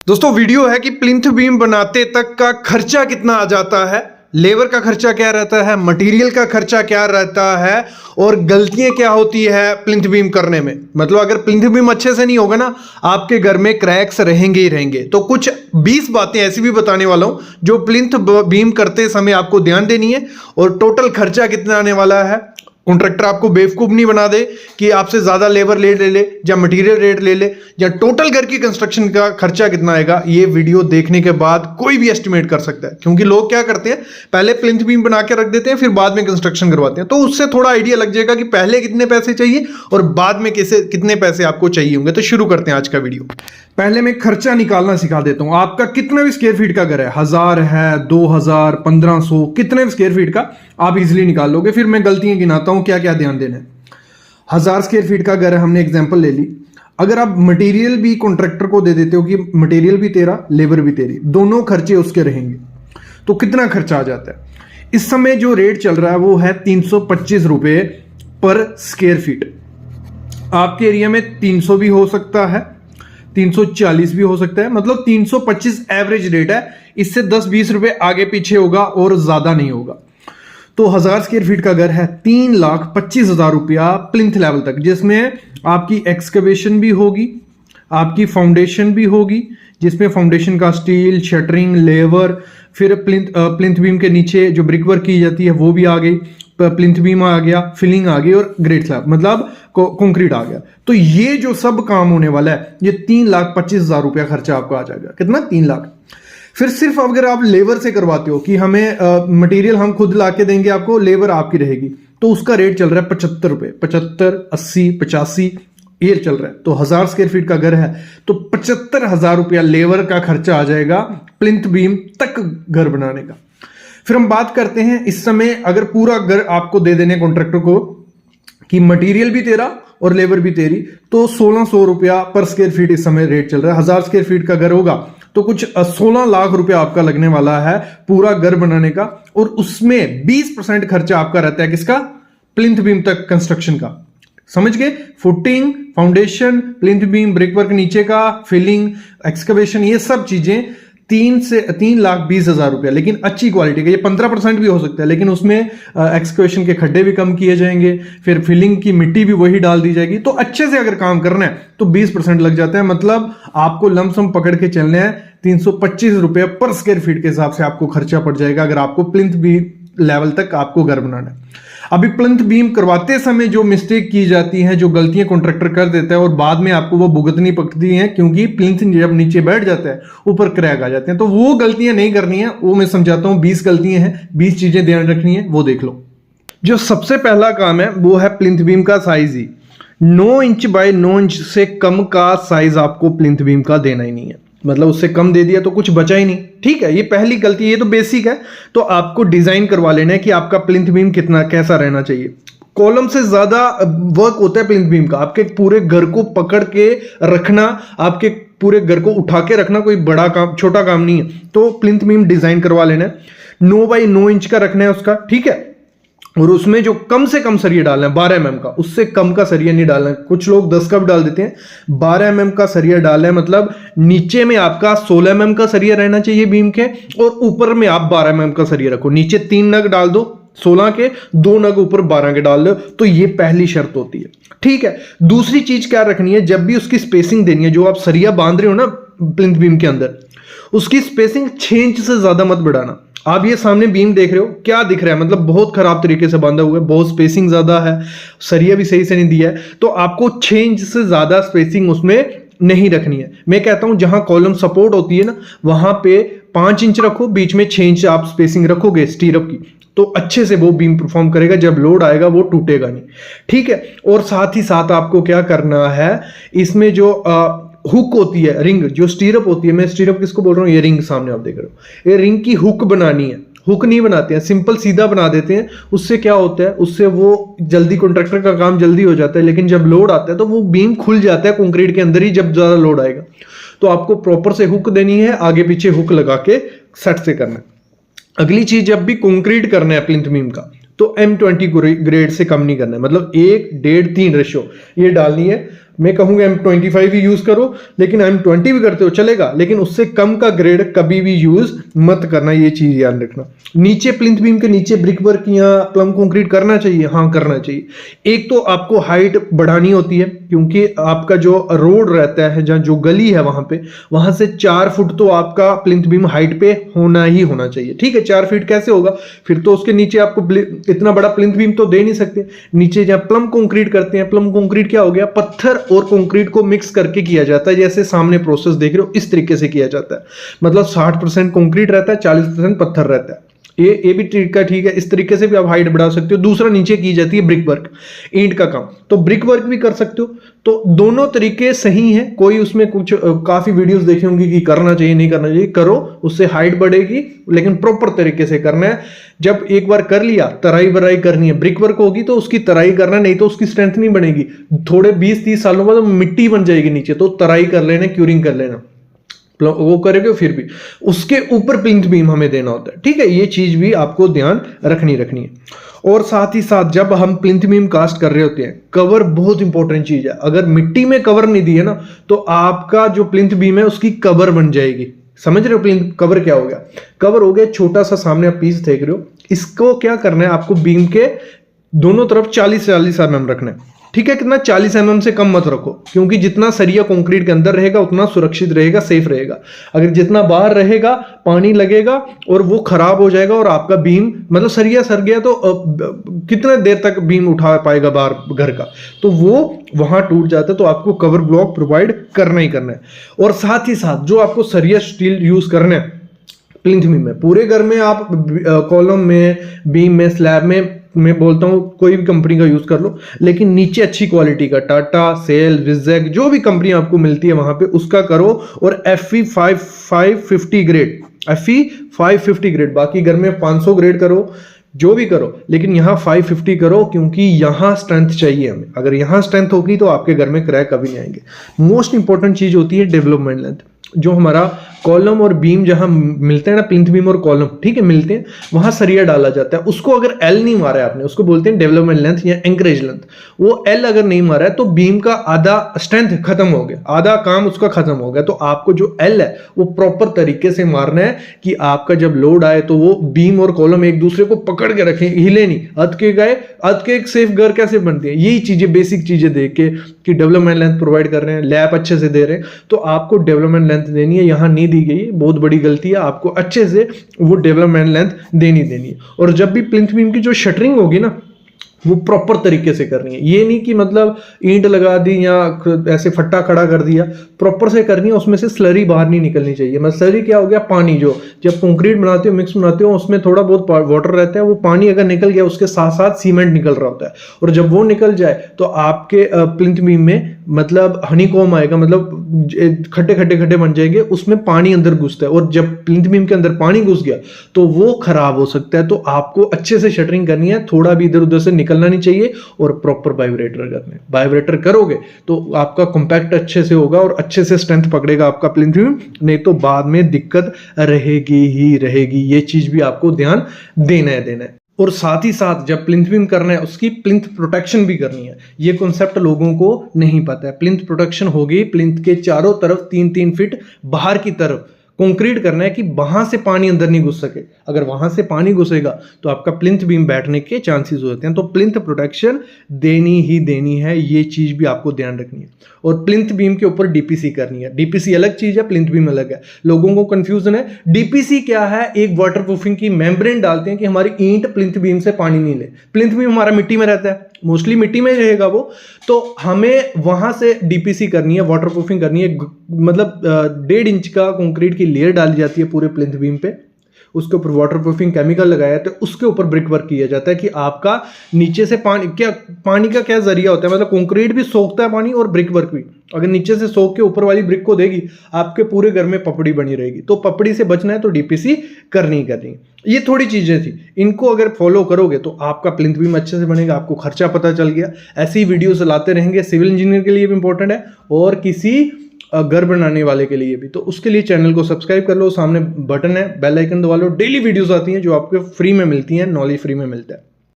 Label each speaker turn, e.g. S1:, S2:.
S1: दोस्तों वीडियो है कि प्लिंथ बीम बनाते तक का खर्चा कितना आ जाता है, लेबर का खर्चा क्या रहता है, मटेरियल का खर्चा क्या रहता है और गलतियां क्या होती है प्लिंथ बीम करने में। मतलब अगर प्लिंथ बीम अच्छे से नहीं होगा ना, आपके घर में क्रैक्स रहेंगे ही रहेंगे। तो कुछ 20 बातें ऐसी भी बताने वाला हूं जो प्लिंथ बीम करते समय आपको ध्यान देनी है और टोटल खर्चा कितना आने वाला है। कॉन्ट्रैक्टर आपको बेवकूफ नहीं बना दे कि आपसे ज्यादा लेबर रेट ले ले या मटेरियल रेट ले ले या टोटल घर की कंस्ट्रक्शन का खर्चा कितना आएगा। ये वीडियो देखने के बाद कोई भी एस्टिमेट कर सकता है, क्योंकि लोग क्या करते हैं, पहले प्लिंथ बीम बना के रख देते हैं, फिर बाद में कंस्ट्रक्शन करवाते हैं। तो उससे थोड़ा आइडिया लग जाएगा कि पहले कितने पैसे चाहिए और बाद में कैसे कितने पैसे आपको चाहिए होंगे। तो शुरू करते हैं आज का वीडियो। पहले मैं खर्चा निकालना सिखा देता हूं। आपका कितना भी स्क्वायर फीट का घर है, 1000 है, 2000, 1500, कितने भी स्क्वायर फीट का आप इजीली निकाल लोगे। फिर मैं गलतियां गिनाता हूं क्या क्या ध्यान देना है। 1000 स्क्वायर फीट का घर है, हमने एग्जांपल ले ली। अगर आप मटेरियल भी कॉन्ट्रैक्टर को दे देते हो कि मटेरियल भी तेरा, लेबर भी तेरी, दोनों खर्चे उसके रहेंगे, तो कितना खर्चा आ जाता है। इस समय जो रेट चल रहा है वो है 325 रुपए पर स्क्वायर फीट। आपके एरिया में 300 भी हो सकता है, 340 भी हो सकता है, मतलब 325 एवरेज रेट है। इससे 10-20 रुपए आगे पीछे होगा और ज्यादा नहीं होगा। तो 1000 स्क्वायर फीट का घर है, 3,25,000 रुपया प्लिंथ लेवल तक, जिसमें आपकी एक्सकवेशन भी होगी, आपकी फाउंडेशन भी होगी, जिसमें फाउंडेशन का स्टील, शटरिंग, लेबर, फिर प्लिंथ बीम के नीचे जो ब्रिक वर्क की जाती है वो भी आ गई, प्लिंथ बीम आ गया, फिलिंग आ गई और ग्रेट स्लैब मतलब कंक्रीट आ गया। तो ये जो सब काम होने वाला है, ये 3,25,000 रुपया खर्चा आपको आ जाएगा। कितना? 3 लाख। फिर सिर्फ अगर आप लेबर से करवाते हो कि हमें मटेरियल हम खुद ला के देंगे आपको, लेबर आपकी रहेगी, तो उसका रेट चल रहा है 75 रुपए, 75, 80, 85 ये चल रहा है। तो 1000 स्क्वायर फीट का घर है तो 75,000 रुपया लेबर का खर्चा आ जाएगा प्लिंथ बीम तक घर बनाने का। फिर हम बात करते हैं, इस समय अगर पूरा घर आपको दे देने कॉन्ट्रैक्टर को कि मटेरियल भी तेरा और लेबर भी तेरी, तो 1600 रुपया पर स्क्वायर फीट इस समय रेट चल रहा है। 1000 स्क्वायर फीट का घर होगा तो कुछ 16 लाख रुपया आपका लगने वाला है पूरा घर बनाने का, और उसमें 20% खर्चा आपका रहता है किसका? प्लिंथ बीम तक कंस्ट्रक्शन का। समझ गए? Footing, foundation, plinth beam, brickwork नीचे का, फिलिंग, एक्सकवेशन, ये सब चीजें 3,20,000 रुपया। लेकिन अच्छी क्वालिटी का, ये 15% भी हो सकता है, लेकिन उसमें एक्सकवेशन के खड्डे भी कम किए जाएंगे, फिर फिलिंग की मिट्टी भी वही डाल दी जाएगी। तो अच्छे से अगर काम करना है तो 20% लग जाता है। मतलब आपको लमसम पकड़ के चलने हैं 325 रुपये पर स्क्वायर फीट के हिसाब से आपको खर्चा पड़ जाएगा अगर आपको प्लिंथ बीम लेवल तक आपको घर बनाना है। अभी प्लिंथ बीम करवाते समय जो मिस्टेक की जाती है, जो गलतियां कॉन्ट्रैक्टर कर देता है और बाद में आपको वो भुगतनी पड़ती हैं, क्योंकि प्लिंथ जब नीचे बैठ जाता है ऊपर क्रैक आ जाते हैं। तो वो गलतियां नहीं करनी है, वो मैं समझाता हूं। 20 गलतियां हैं, 20 चीजें ध्यान रखनी है, वो देख लो। जो सबसे पहला काम है वो है प्लिंथ बीम का size he. 9 inch by 9 inch से कम का साइज आपको प्लिंथ बीम का देना ही नहीं है। मतलब उससे कम दे दिया तो कुछ बचा ही नहीं। ठीक है, ये पहली गलती, ये तो बेसिक है। तो आपको डिजाइन करवा लेना है कि आपका प्लिंथ बीम कितना कैसा रहना चाहिए। कॉलम से ज्यादा वर्क होता है प्लिंथ बीम का। आपके पूरे घर को पकड़ के रखना, आपके पूरे घर को उठा के रखना कोई बड़ा काम, छोटा काम नहीं है। तो प्लिंथ बीम डिजाइन करवा लेना है। 9 बाई 9 इंच का रखना है उसका, ठीक है। और उसमें जो कम से कम सरिया डालना है 12 mm का, उससे कम का सरिया नहीं डालना है। कुछ लोग 10 का भी डाल देते हैं, 12 mm का सरिया डालना है। मतलब नीचे में आपका 16 mm का सरिया रहना चाहिए बीम के, और ऊपर में आप 12 mm का सरिया रखो। नीचे 3 नग डाल दो 16 के, 2 नग ऊपर 12 के डाल दो। तो ये पहली शर्त होती है, ठीक है। दूसरी चीज क्या रखनी है, जब भी उसकी स्पेसिंग देनी है, जो आप सरिया बांध रहे हो ना प्लिंथ बीम के अंदर, उसकी स्पेसिंग 6 इंच से ज्यादा मत बढ़ाना। आप ये सामने बीम देख रहे हो, क्या दिख रहा है, मतलब बहुत खराब तरीके से बांधा हुआ है, बहुत स्पेसिंग ज्यादा है, सरिया भी सही से नहीं दिया है। तो आपको 6 इंच से ज्यादा स्पेसिंग उसमें नहीं रखनी है। मैं कहता हूं जहां कॉलम सपोर्ट होती है ना, वहां पे 5 इंच रखो, बीच में 6 इंच आप स्पेसिंग रखोगे स्टीरअप की, तो अच्छे से वो बीम परफॉर्म करेगा। जब लोड आएगा वो टूटेगा नहीं, ठीक है। और साथ ही साथ आपको क्या करना है, इसमें जो हुक होती है, रिंग जो स्टीरअप होती है, मैं स्टीरअप किसको बोल रहा हूँ, ये रिंग सामने आप देख रहे हो, ये रिंग की हुक बनानी है। हुक नहीं बनाते हैं, सिंपल सीधा बना देते हैं। उससे क्या होता है, उससे वो जल्दी कॉन्ट्रैक्टर का काम जल्दी हो जाता है, लेकिन जब लोड आता है तो वो बीम खुल जाता है कंक्रीट के अंदर ही जब ज्यादा लोड आएगा। तो आपको प्रॉपर से हुक देनी है, आगे पीछे हुक लगा के सेट से करना है। अगली चीज, जब भी कंक्रीट करना है प्लिंथ बीम का, तो M20 ग्रेड से कम नहीं करना है। मतलब 1, 1.5, 3 रेशो ये डालनी है। मैं कहूँगा M25 ही यूज़ करो, लेकिन M20 भी करते हो चलेगा, लेकिन उससे कम का ग्रेड कभी भी यूज़ मत करना, ये चीज़ याद रखना। नीचे प्लिंथ बीम के नीचे ब्रिक वर्क या प्लम कंक्रीट करना चाहिए, हाँ करना चाहिए। एक तो आपको हाइट बढ़ानी होती है, क्योंकि आपका जो रोड रहता है, जहाँ जो गली है वहां से 4 फुट तो आपका प्लिंथ बीम हाइट पे होना ही होना चाहिए। ठीक है, 4 फीट कैसे होगा, फिर तो उसके नीचे आपको इतना बड़ा प्लिंथ बीम तो दे नहीं सकते। नीचे जहाँ प्लम कंक्रीट करते हैं, प्लम कंक्रीट क्या हो गया, पत्थर और कंक्रीट को मिक्स करके किया जाता है, जैसे सामने प्रोसेस देख रहे हो इस तरीके से किया जाता है। मतलब 60% कंक्रीट रहता है, 40% पत्थर रहता है। ये भी तरीका ठीक है, इस तरीके से भी आप हाइट बढ़ा सकते हो। दूसरा, नीचे की जाती है ब्रिक वर्क, ईंट का काम, तो ब्रिक वर्क भी कर सकते हो। तो दोनों तरीके सही हैं, कोई उसमें कुछ काफी वीडियोस देखे होंगे कि करना चाहिए नहीं करना चाहिए, करो, उससे हाइट बढ़ेगी, लेकिन प्रॉपर तरीके से करना है। जब एक बार कर लिया, तराई बराई करनी है, ब्रिक वर्क होगी तो उसकी तराई करना, नहीं तो उसकी स्ट्रेंथ नहीं बनेगी। थोड़े 20-30 सालों बाद मिट्टी बन जाएगी नीचे, तो तराई कर लेना, क्यूरिंग कर लेना, वो करेंगे। फिर भी उसके ऊपर प्लिंथ बीम हमें देना होता है। ठीक है, ये चीज भी आपको ध्यान रखनी है। और साथ ही साथ जब हम प्लिंथ बीम कास्ट कर रहे होते हैं, कवर बहुत इंपॉर्टेंट चीज है। अगर मिट्टी में कवर नहीं दिए ना, तो आपका जो प्लिंथ बीम है उसकी कवर बन जाएगी। समझ रहे हो प्लिंथ कवर क्या हो गया? कवर हो गया छोटा सा, सामने आप पीस देख रहे हो, इसको क्या करना है, आपको बीम के दोनों तरफ 40-40 mm रखना है। ठीक है, कितना, 40 mm से कम मत रखो, क्योंकि जितना सरिया कंक्रीट के अंदर रहेगा उतना सुरक्षित रहेगा, सेफ रहेगा। अगर जितना बाहर रहेगा, पानी लगेगा और वो खराब हो जाएगा, और आपका बीम मतलब सरिया सर गया तो कितना देर तक बीम उठा पाएगा बाहर घर का, तो वो वहां टूट जाता है। तो आपको कवर ब्लॉक प्रोवाइड करना ही करना है। और साथ ही साथ जो आपको सरिया स्टील यूज करना है प्लिंथ बीम में, पूरे घर में आप कॉलम में, बीम में, स्लैब में, मैं बोलता हूं कोई भी कंपनी का यूज कर लो, लेकिन नीचे अच्छी क्वालिटी का, टाटा, सेल, विजैक, जो भी कंपनी आपको मिलती है वहां पे उसका करो। और FE 550 ग्रेड, FE 550 ग्रेड, बाकी घर में 500 ग्रेड करो, जो भी करो, लेकिन यहाँ 550 करो, क्योंकि यहाँ स्ट्रेंथ चाहिए हमें। अगर यहाँ स्ट्रेंथ होगी तो आपके घर में क्रैक कभी नहीं आएंगे। मोस्ट इंपॉर्टेंट चीज होती है डेवलपमेंट लेंथ। जो हमारा कॉलम और बीम जहां मिलते हैं ना, प्लिंथ बीम और कॉलम, ठीक है, मिलते हैं, वहां सरिया डाला जाता है। उसको अगर L नहीं मारा है आपने, उसको बोलते हैं डेवलपमेंट लेंथ या एंकरेज लेंथ। वो L अगर नहीं मारा है तो बीम का आधा स्ट्रेंथ खत्म हो गया, आधा काम उसका खत्म हो गया। तो आपको जो L है वो प्रॉपर तरीके से मारना है कि आपका जब लोड आए तो वो बीम और कॉलम एक दूसरे को पकड़ के रखें, हिले नहीं। अध के गए, अध के एक सेफ घर कैसे बनती है, यही चीजें, बेसिक चीजें देख के कि डेवलपमेंट लेंथ प्रोवाइड कर रहे हैं, लैब अच्छे से दे रहे हैं, तो आपको डेवलपमेंट लेंथ देनी है। यहाँ नहीं दी गई, बहुत बड़ी गलती है, आपको अच्छे से वो डेवलपमेंट लेंथ देनी है। और जब भी प्लिंथ बीम की जो शटरिंग होगी ना, वो प्रॉपर तरीके से करनी है। ये नहीं कि मतलब ईंट लगा दी या ऐसे फट्टा खड़ा कर दिया, प्रॉपर से करनी है। उसमें से स्लरी बाहर नहीं निकलनी चाहिए। मतलब स्लरी क्या हो गया, पानी, जो जब कंक्रीट बनाते हो, मिक्स बनाते हो, उसमें थोड़ा बहुत वाटर रहता है, वो पानी अगर निकल गया उसके साथ साथ सीमेंट निकल रहा होता है, और जब वो निकल जाए तो आपके प्लिंथ बीम में मतलब हनीकॉम आएगा, मतलब खड्डे खड्डे खड्डे बन जाएंगे, उसमें पानी अंदर घुसता है, और जब प्लिंथ बीम के अंदर पानी घुस गया तो वो खराब हो सकता है। तो आपको अच्छे से शटरिंग करनी है, थोड़ा भी इधर उधर से निकलना नहीं चाहिए, और प्रॉपर वाइब्रेटर करना है। वाइब्रेटर करोगे तो आपका कॉम्पैक्ट अच्छे से होगा और अच्छे से स्ट्रेंथ पकड़ेगा आपका प्लिंथ बीम, नहीं तो बाद में दिक्कत रहेगी ही रहेगी। ये चीज भी आपको ध्यान देना है। और साथ ही साथ जब प्लिंथ बीम करना है, उसकी प्लिंथ प्रोटेक्शन भी करनी है। ये कॉन्सेप्ट लोगों को नहीं पता है। प्लिंथ प्रोटेक्शन होगी, प्लिंथ के चारों तरफ 3-3 फीट बाहर की तरफ कंक्रीट करना है कि वहां से पानी अंदर नहीं घुस सके। अगर वहां से पानी घुसेगा तो आपका प्लिंथ बीम बैठने के चांसेस होते हैं। तो प्लिंथ प्रोटेक्शन देनी ही देनी है, ये चीज भी आपको ध्यान रखनी है। और प्लिंथ बीम के ऊपर डीपीसी करनी है। डीपीसी अलग चीज है, प्लिंथ बीम अलग है। लोगों को कंफ्यूजन है। डीपीसी क्या है, एक वाटरप्रूफिंग की मेम्ब्रेन डालते हैं कि हमारी ईंट प्लिंथ बीम से पानी नहीं ले। प्लिंथ बीम हमारा मिट्टी में रहता है, मोस्टली मिट्टी में रहेगा वो, तो हमें वहां से डीपीसी करनी है, वाटरप्रूफिंग करनी है। मतलब 1.5 इंच का कंक्रीट की लेयर डाली जाती है पूरे प्लिंथ बीम पे, उसके ऊपर वाटरप्रूफिंग केमिकल लगाया जाता है, उसके ऊपर ब्रिक वर्क किया जाता है कि आपका नीचे से पानी का क्या जरिया होता है, मतलब कंक्रीट भी सोखता है पानी और ब्रिक वर्क भी। अगर नीचे से सोख के ऊपर वाली ब्रिक को देगी, आपके पूरे घर में पपड़ी बनी रहेगी। तो पपड़ी से बचना है तो डीपीसी करनी। ये थोड़ी चीजें थी, इनको अगर फॉलो करोगे तो आपका प्लिंथ बीम अच्छे से बनेगा। आपको खर्चा पता चल गया। ऐसी वीडियोस लाते रहेंगे, सिविल इंजीनियर के लिए भी इंपॉर्टेंट है और किसी घर बनाने वाले के लिए भी। तो उसके लिए चैनल को सब्सक्राइब कर लो, सामने बटन है, बेल आइकन दबा लो। डेली वीडियोस आती हैं जो आपको फ्री में मिलती हैं, नॉलेज फ्री में मिलता है।